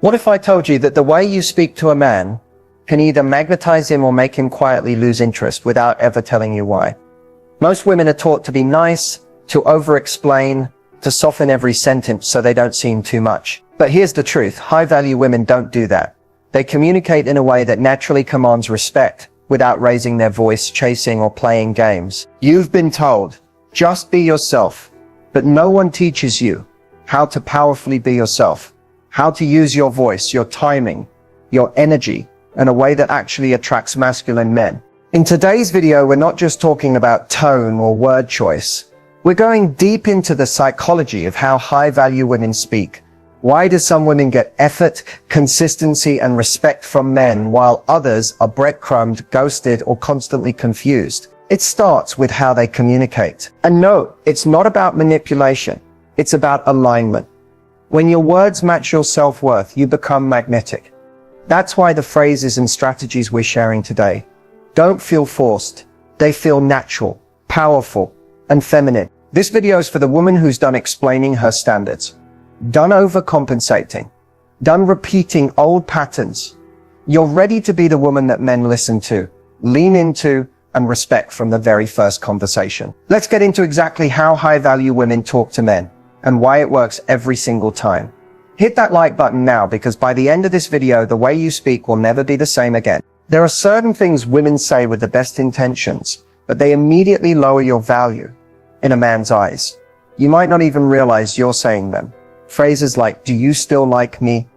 What if I told you that the way you speak to a man can either magnetize him or make him quietly lose interest without ever telling you why? Most women are taught to be nice, to over-explain, to soften every sentence so they don't seem too much. But here's the truth. High-value women don't do that. They communicate in a way that naturally commands respect without raising their voice, chasing, or playing games. You've been told, just be yourself. But no one teaches you how to powerfully be yourself, how to use your voice, your timing, your energy in a way that actually attracts masculine men. In today's video, we're not just talking about tone or word choice. We're going deep into the psychology of how high-value women speak. Why do some women get effort, consistency, and respect from men, while others are breadcrumbed, ghosted, or constantly confused? It starts with how they communicate. And no, it's not about manipulation. It's about alignment. When your words match your self-worth, you become magnetic. That's why the phrases and strategies we're sharing today don't feel forced. They feel natural, powerful, and feminine. This video is for the woman who's done explaining her standards, done overcompensating, done repeating old patterns. You're ready to be the woman that men listen to, lean into, and respect from the very first conversation. Let's get into exactly how high-value women talk to men and why it works every single time. Hit that like button now, because by the end of this video, the way you speak will never be the same again. There are certain things women say with the best intentions, but they immediately lower your value in a man's eyes. You might not even realize you're saying them. Phrases like, do you still like me?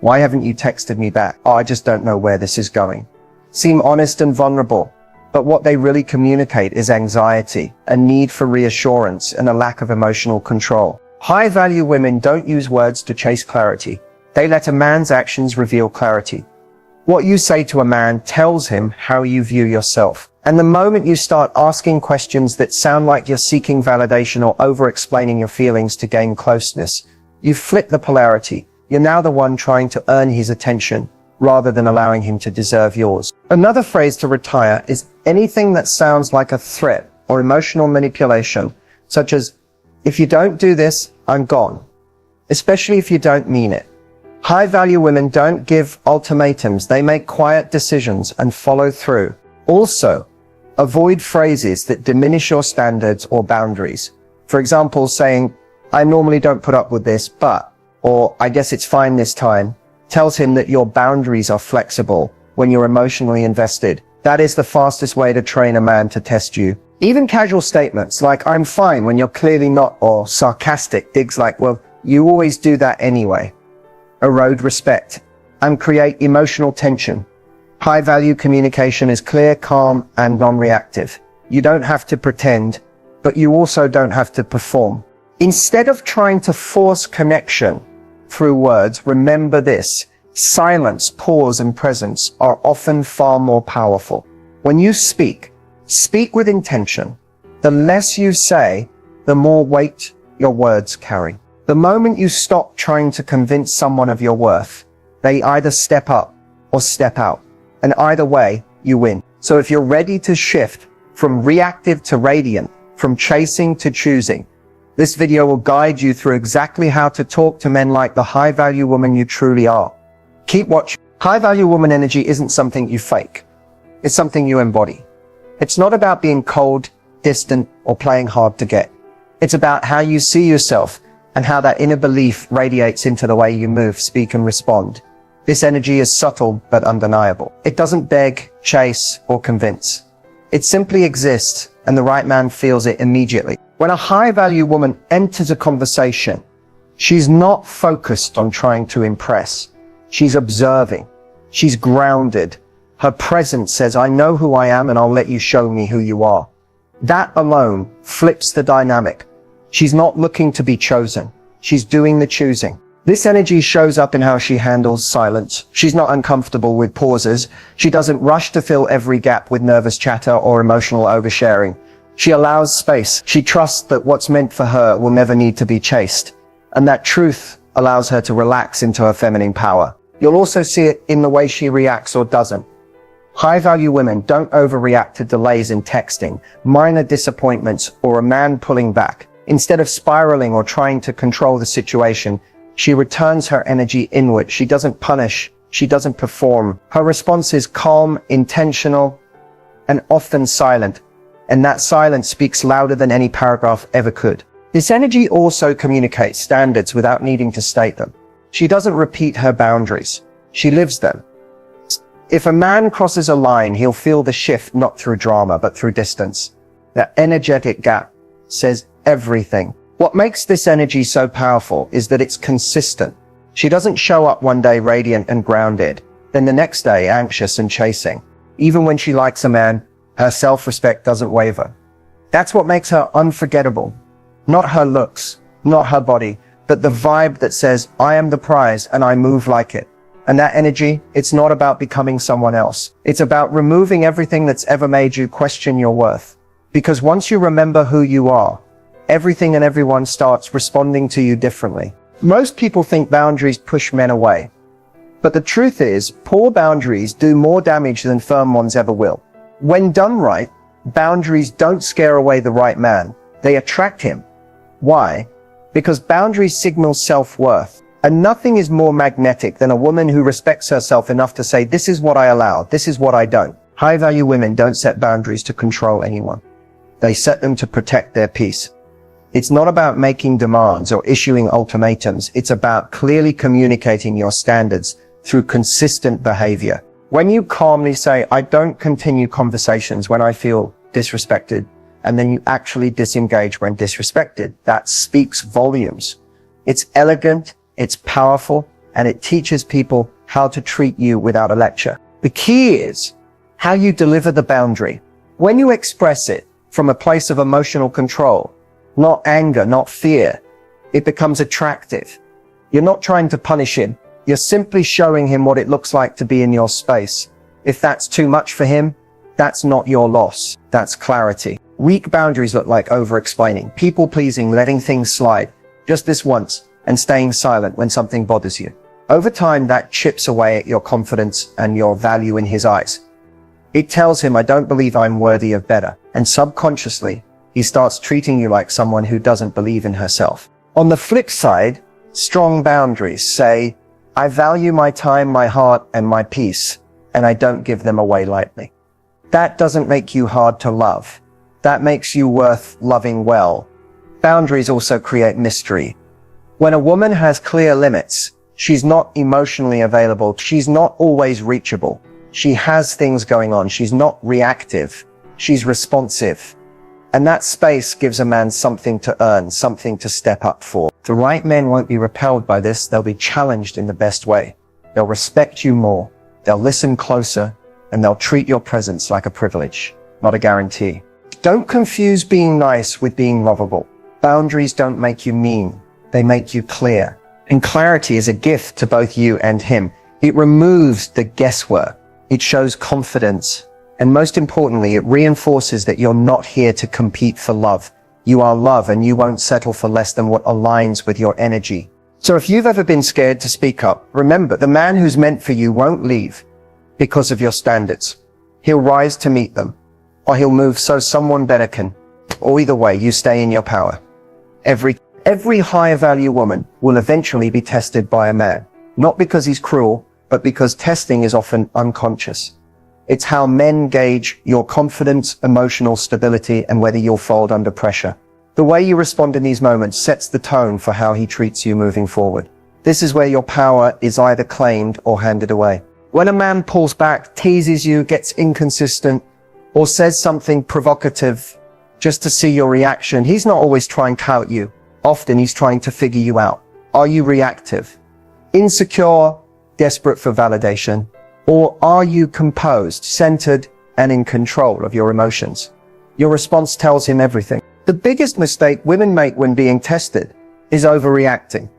Why haven't you texted me back? Oh, I just don't know where this is going. Seem honest and vulnerable, but what they really communicate is anxiety, a need for reassurance, and a lack of emotional control. High-value women don't use words to chase clarity. They let a man's actions reveal clarity. What you say to a man tells him how you view yourself. And the moment you start asking questions that sound like you're seeking validation or over-explaining your feelings to gain closeness, you flip the polarity. You're now the one trying to earn his attention rather than allowing him to deserve yours. Another phrase to retire is anything that sounds like a threat or emotional manipulation, such as, if you don't do this, I'm gone. Especially if you don't mean it. High-value women don't give ultimatums. They make quiet decisions and follow through. Also, avoid phrases that diminish your standards or boundaries. For example, saying, I normally don't put up with this, but, or I guess it's fine this time, tells him that your boundaries are flexible when you're emotionally invested. That is the fastest way to train a man to test you. Even casual statements like, I'm fine, when you're clearly not, or sarcastic digs like, well, you always do that anyway, erode respect and create emotional tension. High-value communication is clear, calm, and non-reactive. You don't have to pretend, but you also don't have to perform. Instead of trying to force connection through words, remember this: silence, pause, and presence are often far more powerful. When you speak with intention. The less you say, the more weight your words carry. The moment you stop trying to convince someone of your worth, they either step up or step out. And either way, you win. So if you're ready to shift from reactive to radiant, from chasing to choosing, this video will guide you through exactly how to talk to men like the high-value woman you truly are. Keep watching. High-value woman energy isn't something you fake. It's something you embody. It's not about being cold, distant, or playing hard to get. It's about how you see yourself and how that inner belief radiates into the way you move, speak, and respond. This energy is subtle but undeniable. It doesn't beg, chase, or convince. It simply exists, and the right man feels it immediately. When a high-value woman enters a conversation, she's not focused on trying to impress. She's observing. She's grounded. Her presence says, I know who I am and I'll let you show me who you are. That alone flips the dynamic. She's not looking to be chosen. She's doing the choosing. This energy shows up in how she handles silence. She's not uncomfortable with pauses. She doesn't rush to fill every gap with nervous chatter or emotional oversharing. She allows space. She trusts that what's meant for her will never need to be chased. And that truth allows her to relax into her feminine power. You'll also see it in the way she reacts or doesn't. High-value women don't overreact to delays in texting, minor disappointments, or a man pulling back. Instead of spiraling or trying to control the situation, She returns her energy inward. She doesn't punish. She doesn't perform. Her response is calm, intentional, and often silent. And that silence speaks louder than any paragraph ever could. This energy also communicates standards without needing to state them. She doesn't repeat her boundaries. She lives them. If a man crosses a line, he'll feel the shift not through drama, but through distance. That energetic gap says everything. What makes this energy so powerful is that it's consistent. She doesn't show up one day radiant and grounded, then the next day anxious and chasing. Even when she likes a man, her self-respect doesn't waver. That's what makes her unforgettable. Not her looks, not her body, but the vibe that says, I am the prize and I move like it. And that energy, it's not about becoming someone else. It's about removing everything that's ever made you question your worth. Because once you remember who you are, everything and everyone starts responding to you differently. Most people think boundaries push men away. But the truth is, poor boundaries do more damage than firm ones ever will. When done right, boundaries don't scare away the right man. They attract him. Why? Because boundaries signal self-worth. And nothing is more magnetic than a woman who respects herself enough to say, this is what I allow, this is what I don't. High-value women don't set boundaries to control anyone. They set them to protect their peace. It's not about making demands or issuing ultimatums. It's about clearly communicating your standards through consistent behavior. When you calmly say, I don't continue conversations when I feel disrespected, and then you actually disengage when disrespected, that speaks volumes. It's elegant, it's powerful, and it teaches people how to treat you without a lecture. The key is how you deliver the boundary. When you express it from a place of emotional control, not anger, not fear, it becomes attractive. You're not trying to punish him. You're simply showing him what it looks like to be in your space. If that's too much for him, that's not your loss. That's clarity. Weak boundaries look like over-explaining, people-pleasing, letting things slide just this once, and staying silent when something bothers you. Over time, that chips away at your confidence and your value in his eyes. It tells him, I don't believe I'm worthy of better. And subconsciously, he starts treating you like someone who doesn't believe in herself. On the flip side, strong boundaries say, I value my time, my heart, and my peace, and I don't give them away lightly. That doesn't make you hard to love. That makes you worth loving well. Boundaries also create mystery. When a woman has clear limits, she's not emotionally available. She's not always reachable. She has things going on. She's not reactive. She's responsive. And that space gives a man something to earn, something to step up for. The right men won't be repelled by this. They'll be challenged in the best way. They'll respect you more. They'll listen closer, and they'll treat your presence like a privilege, not a guarantee. Don't confuse being nice with being lovable. Boundaries don't make you mean. They make you clear. And clarity is a gift to both you and him. It removes the guesswork. It shows confidence. And most importantly, it reinforces that you're not here to compete for love. You are love, and you won't settle for less than what aligns with your energy. So if you've ever been scared to speak up, remember, the man who's meant for you won't leave because of your standards. He'll rise to meet them, or he'll move so someone better can. Or either way, you stay in your power. Every higher value woman will eventually be tested by a man, not because he's cruel, but because testing is often unconscious. It's how men gauge your confidence, emotional stability, and whether you'll fold under pressure. The way you respond in these moments sets the tone for how he treats you moving forward. This is where your power is either claimed or handed away. When a man pulls back, teases you, gets inconsistent, or says something provocative just to see your reaction, he's not always trying to out you. Often he's trying to figure you out. Are you reactive, insecure, desperate for validation? Or are you composed, centered, and in control of your emotions? Your response tells him everything. The biggest mistake women make when being tested is overreacting.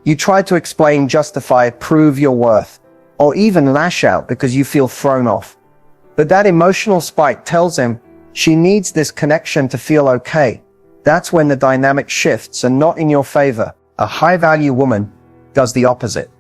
You try to explain, justify, prove your worth, or even lash out because you feel thrown off. But that emotional spike tells him she needs this connection to feel okay. That's when the dynamic shifts and not in your favor. A high-value woman does the opposite.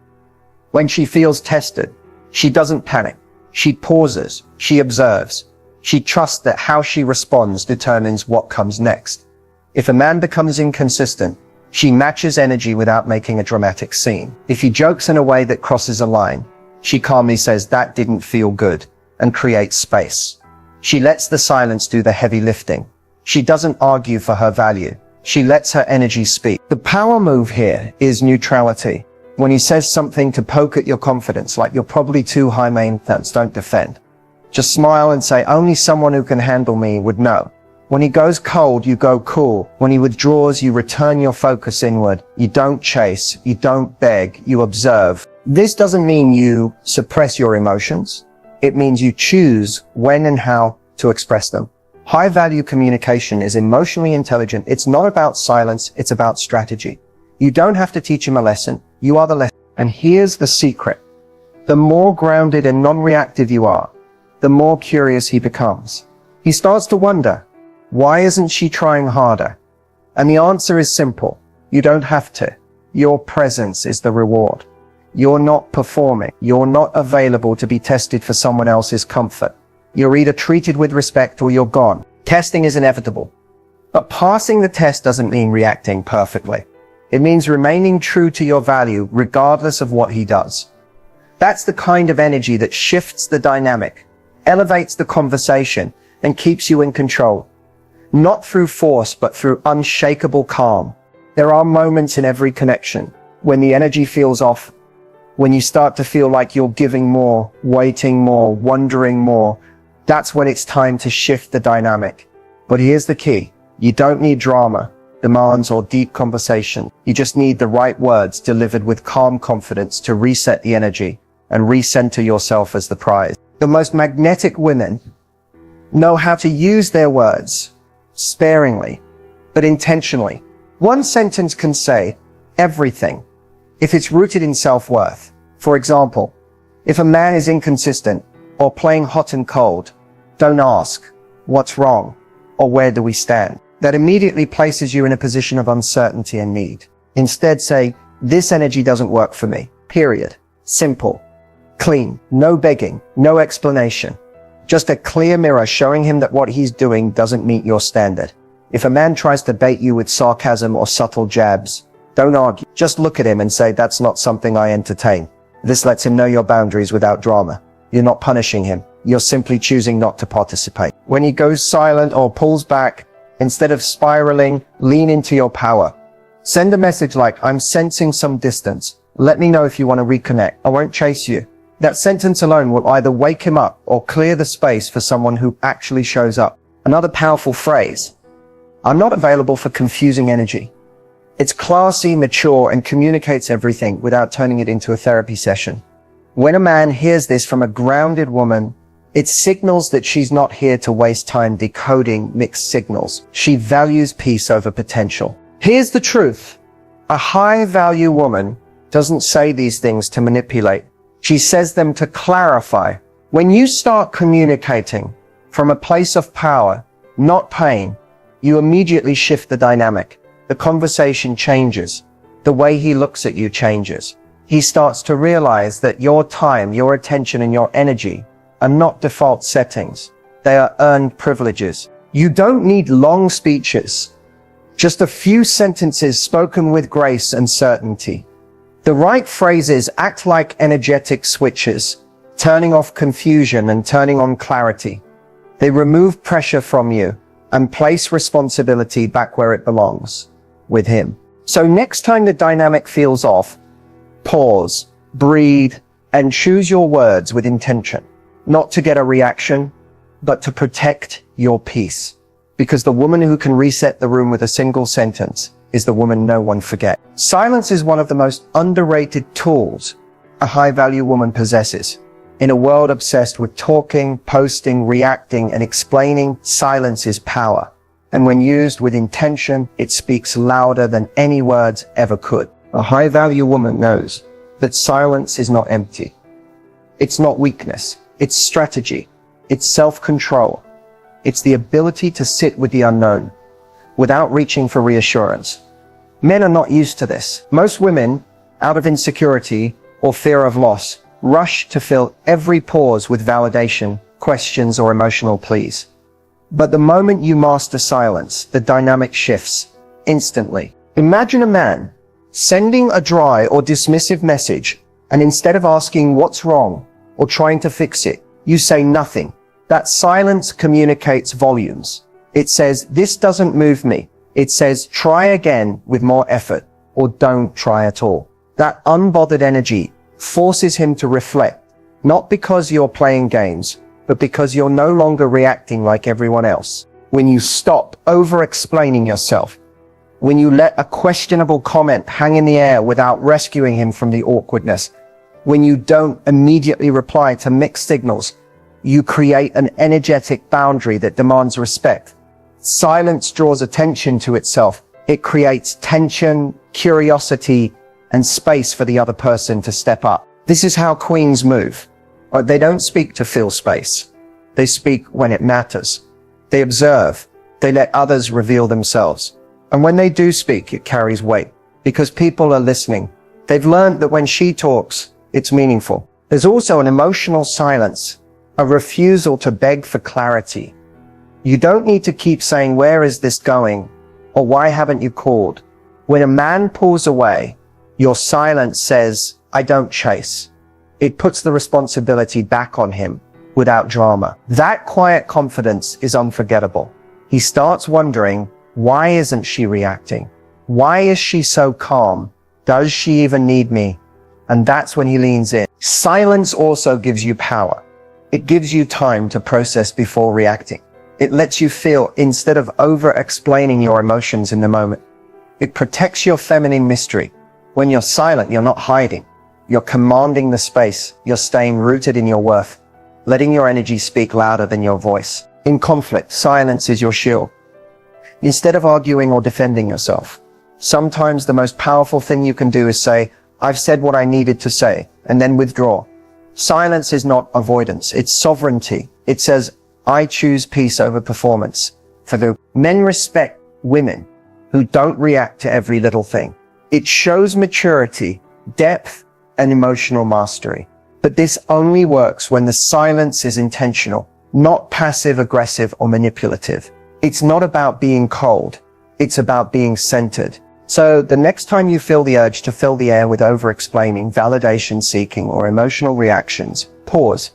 When she feels tested, she doesn't panic. She pauses. She observes. She trusts that how she responds determines what comes next. If a man becomes inconsistent, She matches energy without making a dramatic scene. If he jokes in a way that crosses a line, she calmly says, "That didn't feel good," and creates space. She lets the silence do the heavy lifting. She doesn't argue for her value. She lets her energy speak. The power move here is neutrality. When he says something to poke at your confidence, like "You're probably too high maintenance, don't defend," just smile and say, "Only someone who can handle me would know." When he goes cold, you go cool. When he withdraws, you return your focus inward. You don't chase, you don't beg, you observe. This doesn't mean you suppress your emotions. It means you choose when and how to express them. High-value communication is emotionally intelligent. It's not about silence, it's about strategy. You don't have to teach him a lesson. You are the lesson. And here's the secret. The more grounded and non-reactive you are, the more curious he becomes. He starts to wonder, why isn't she trying harder? And the answer is simple. You don't have to. Your presence is the reward. You're not performing. You're not available to be tested for someone else's comfort. You're either treated with respect or you're gone. Testing is inevitable. But passing the test doesn't mean reacting perfectly. It means remaining true to your value regardless of what he does. That's the kind of energy that shifts the dynamic, elevates the conversation, and keeps you in control. Not through force, but through unshakable calm. There are moments in every connection when the energy feels off, when you start to feel like you're giving more, waiting more, wondering more. That's when it's time to shift the dynamic. But here's the key. You don't need drama, demands, or deep conversation. You just need the right words delivered with calm confidence to reset the energy and recenter yourself as the prize. The most magnetic women know how to use their words sparingly, but intentionally. One sentence can say everything if it's rooted in self-worth. For example, if a man is inconsistent or playing hot and cold, don't ask, "What's wrong?" or "Where do we stand?" That immediately places you in a position of uncertainty and need. Instead say, "This energy doesn't work for me." Period. Simple. Clean. No begging. No explanation. Just a clear mirror showing him that what he's doing doesn't meet your standard. If a man tries to bait you with sarcasm or subtle jabs, don't argue. Just look at him and say, "That's not something I entertain." This lets him know your boundaries without drama. You're not punishing him. You're simply choosing not to participate. When he goes silent or pulls back, instead of spiraling, lean into your power. Send a message like, "I'm sensing some distance. Let me know if you want to reconnect. I won't chase you." That sentence alone will either wake him up or clear the space for someone who actually shows up. Another powerful phrase. I'm not available for confusing energy. It's classy, mature, and communicates everything without turning it into a therapy session. When a man hears this from a grounded woman, it signals that she's not here to waste time decoding mixed signals. She values peace over potential. Here's the truth. A high-value woman doesn't say these things to manipulate. She says them to clarify. When you start communicating from a place of power, not pain, you immediately shift the dynamic. The conversation changes. The way he looks at you changes. He starts to realize that your time, your attention, and your energy are not default settings. They are earned privileges. You don't need long speeches. Just a few sentences spoken with grace and certainty. The right phrases act like energetic switches, turning off confusion and turning on clarity. They remove pressure from you and place responsibility back where it belongs, with him. So next time the dynamic feels off, pause, breathe, and choose your words with intention. Not to get a reaction, but to protect your peace. Because the woman who can reset the room with a single sentence is the woman no one forgets. Silence is one of the most underrated tools a high-value woman possesses. In a world obsessed with talking, posting, reacting, and explaining, silence is power. And when used with intention, it speaks louder than any words ever could. A high-value woman knows that silence is not empty. It's not weakness. It's strategy. It's self-control. It's the ability to sit with the unknown without reaching for reassurance. Men are not used to this. Most women, out of insecurity or fear of loss, rush to fill every pause with validation, questions, or emotional pleas. But the moment you master silence, the dynamic shifts instantly. Imagine a man sending a dry or dismissive message, and instead of asking what's wrong or trying to fix it, you say nothing. That silence communicates volumes. It says, this doesn't move me. It says, try again with more effort, or don't try at all. That unbothered energy forces him to reflect, not because you're playing games, but because you're no longer reacting like everyone else. When you stop over-explaining yourself, when you let a questionable comment hang in the air without rescuing him from the awkwardness, when you don't immediately reply to mixed signals, you create an energetic boundary that demands respect. Silence draws attention to itself. It creates tension, curiosity, and space for the other person to step up. This is how queens move. They don't speak to fill space. They speak when it matters. They observe. They let others reveal themselves. And when they do speak, it carries weight because people are listening. They've learned that when she talks, it's meaningful. There's also an emotional silence, a refusal to beg for clarity. You don't need to keep saying, where is this going? Or why haven't you called? When a man pulls away, your silence says, I don't chase. It puts the responsibility back on him without drama. That quiet confidence is unforgettable. He starts wondering, why isn't she reacting? Why is she so calm? Does she even need me? And that's when he leans in. Silence also gives you power. It gives you time to process before reacting. It lets you feel instead of over-explaining your emotions in the moment. It protects your feminine mystery. When you're silent, you're not hiding. You're commanding the space. You're staying rooted in your worth, letting your energy speak louder than your voice. In conflict, silence is your shield. Instead of arguing or defending yourself, sometimes the most powerful thing you can do is say, I've said what I needed to say, and then withdraw. Silence is not avoidance, it's sovereignty. It says, I choose peace over performance. Men respect women who don't react to every little thing. It shows maturity, depth, and emotional mastery. But this only works when the silence is intentional, not passive-aggressive or manipulative. It's not about being cold. It's about being centered. So the next time you feel the urge to fill the air with over-explaining, validation-seeking, or emotional reactions, pause.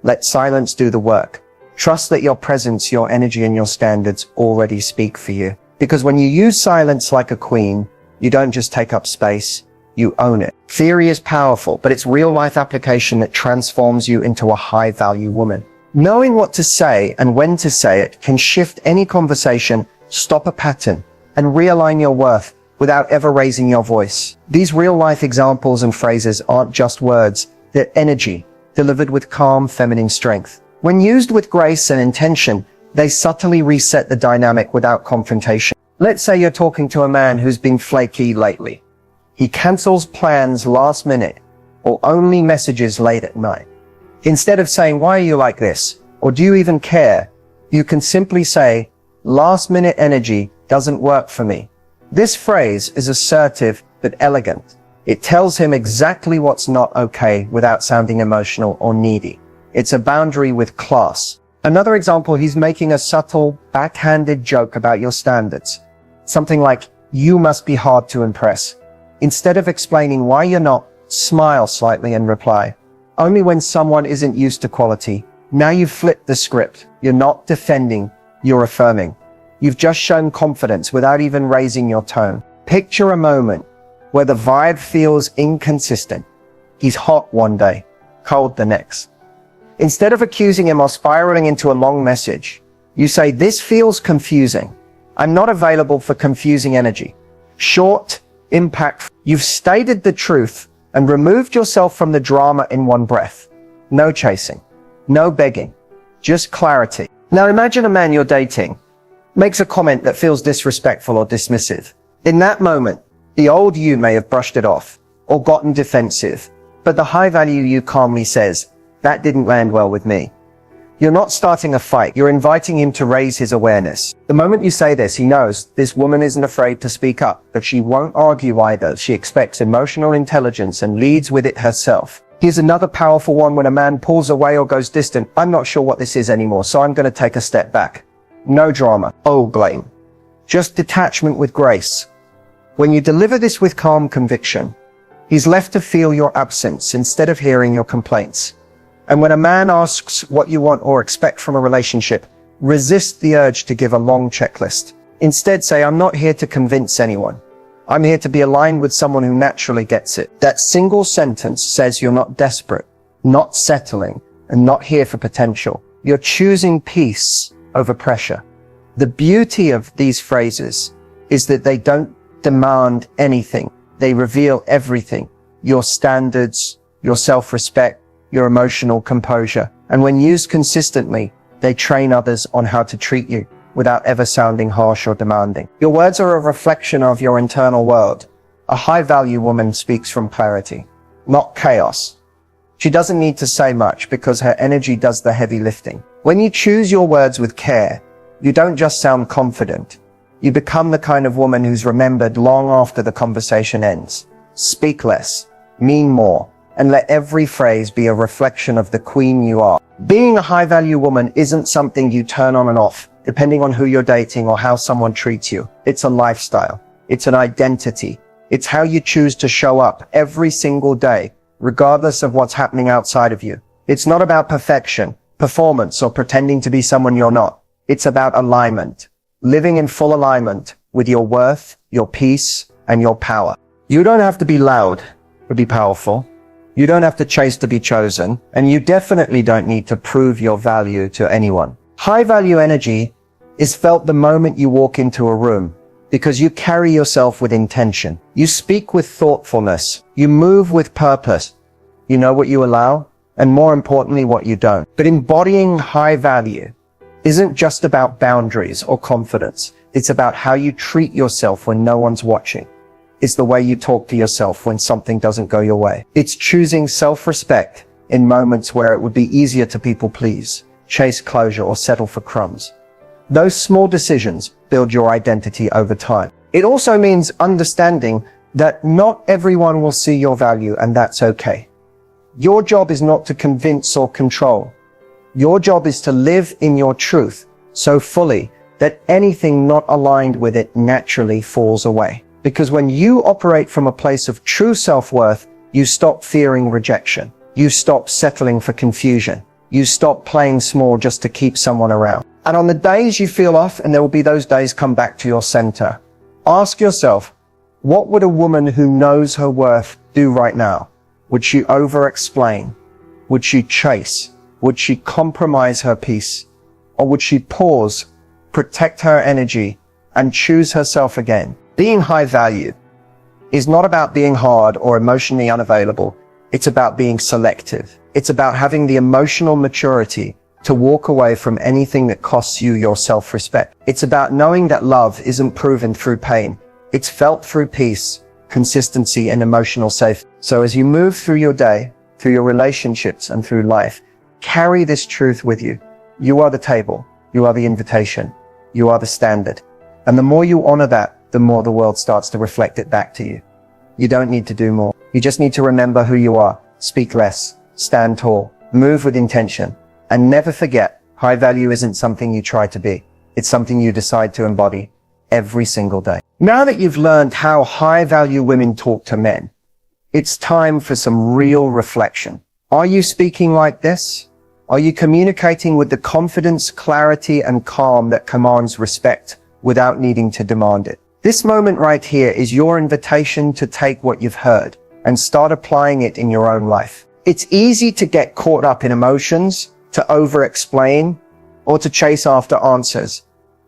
Let silence do the work. Trust that your presence, your energy, and your standards already speak for you. Because when you use silence like a queen, you don't just take up space, you own it. Theory is powerful, but it's real-life application that transforms you into a high-value woman. Knowing what to say and when to say it can shift any conversation, stop a pattern, and realign your worth without ever raising your voice. These real-life examples and phrases aren't just words, they're energy, delivered with calm, feminine strength. When used with grace and intention, they subtly reset the dynamic without confrontation. Let's say you're talking to a man who's been flaky lately. He cancels plans last minute or only messages late at night. Instead of saying, why are you like this? Or do you even care? You can simply say, last minute energy doesn't work for me. This phrase is assertive but elegant. It tells him exactly what's not okay without sounding emotional or needy. It's a boundary with class. Another example, he's making a subtle, backhanded joke about your standards. Something like, you must be hard to impress. Instead of explaining why you're not, smile slightly and reply, only when someone isn't used to quality. Now you've flipped the script. You're not defending, you're affirming. You've just shown confidence without even raising your tone. Picture a moment where the vibe feels inconsistent. He's hot one day, cold the next. Instead of accusing him or spiraling into a long message, you say, this feels confusing. I'm not available for confusing energy. Short, impact. You've stated the truth and removed yourself from the drama in one breath. No chasing, no begging, just clarity. Now imagine a man you're dating makes a comment that feels disrespectful or dismissive. In that moment, the old you may have brushed it off or gotten defensive, but the high value you calmly says, that didn't land well with me. You're not starting a fight, you're inviting him to raise his awareness. The moment you say this, he knows this woman isn't afraid to speak up, but she won't argue either. She expects emotional intelligence and leads with it herself. Here's another powerful one when a man pulls away or goes distant. I'm not sure what this is anymore, so I'm going to take a step back. No drama, oh blame. Just detachment with grace. When you deliver this with calm conviction, he's left to feel your absence instead of hearing your complaints. And when a man asks what you want or expect from a relationship, resist the urge to give a long checklist. Instead say, I'm not here to convince anyone. I'm here to be aligned with someone who naturally gets it. That single sentence says you're not desperate, not settling, and not here for potential. You're choosing peace over pressure. The beauty of these phrases is that they don't demand anything. They reveal everything. Your standards, your self-respect, your emotional composure. And when used consistently, they train others on how to treat you without ever sounding harsh or demanding. Your words are a reflection of your internal world. A high-value woman speaks from clarity, not chaos. She doesn't need to say much because her energy does the heavy lifting. When you choose your words with care, you don't just sound confident. You become the kind of woman who's remembered long after the conversation ends. Speak less, mean more, and let every phrase be a reflection of the queen you are. Being a high-value woman isn't something you turn on and off, depending on who you're dating or how someone treats you. It's a lifestyle. It's an identity. It's how you choose to show up every single day, regardless of what's happening outside of you. It's not about perfection, performance, or pretending to be someone you're not. It's about alignment. Living in full alignment with your worth, your peace, and your power. You don't have to be loud to be powerful. You don't have to chase to be chosen, and you definitely don't need to prove your value to anyone. High-value energy is felt the moment you walk into a room because you carry yourself with intention. You speak with thoughtfulness. You move with purpose. You know what you allow, and more importantly, what you don't. But embodying high value isn't just about boundaries or confidence. It's about how you treat yourself when no one's watching. It's the way you talk to yourself when something doesn't go your way. It's choosing self-respect in moments where it would be easier to people please, chase closure, or settle for crumbs. Those small decisions build your identity over time. It also means understanding that not everyone will see your value, and that's okay. Your job is not to convince or control. Your job is to live in your truth so fully that anything not aligned with it naturally falls away. Because when you operate from a place of true self-worth, you stop fearing rejection. You stop settling for confusion. You stop playing small just to keep someone around. And on the days you feel off, and there will be those days, come back to your center. Ask yourself, what would a woman who knows her worth do right now? Would she over-explain? Would she chase? Would she compromise her peace? Or would she pause, protect her energy, and choose herself again? Being high value is not about being hard or emotionally unavailable. It's about being selective. It's about having the emotional maturity to walk away from anything that costs you your self-respect. It's about knowing that love isn't proven through pain. It's felt through peace, consistency, and emotional safety. So as you move through your day, through your relationships, and through life, carry this truth with you. You are the table. You are the invitation. You are the standard. And the more you honor that, the more the world starts to reflect it back to you. You don't need to do more. You just need to remember who you are. Speak less. Stand tall. Move with intention. And never forget, high value isn't something you try to be. It's something you decide to embody every single day. Now that you've learned how high value women talk to men, it's time for some real reflection. Are you speaking like this? Are you communicating with the confidence, clarity, and calm that commands respect without needing to demand it? This moment right here is your invitation to take what you've heard and start applying it in your own life. It's easy to get caught up in emotions, to over-explain, or to chase after answers.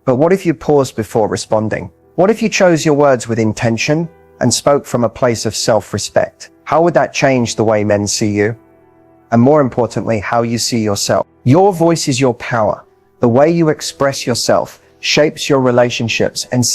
But what if you paused before responding? What if you chose your words with intention and spoke from a place of self-respect? How would that change the way men see you? And more importantly, how you see yourself? Your voice is your power. The way you express yourself shapes your relationships and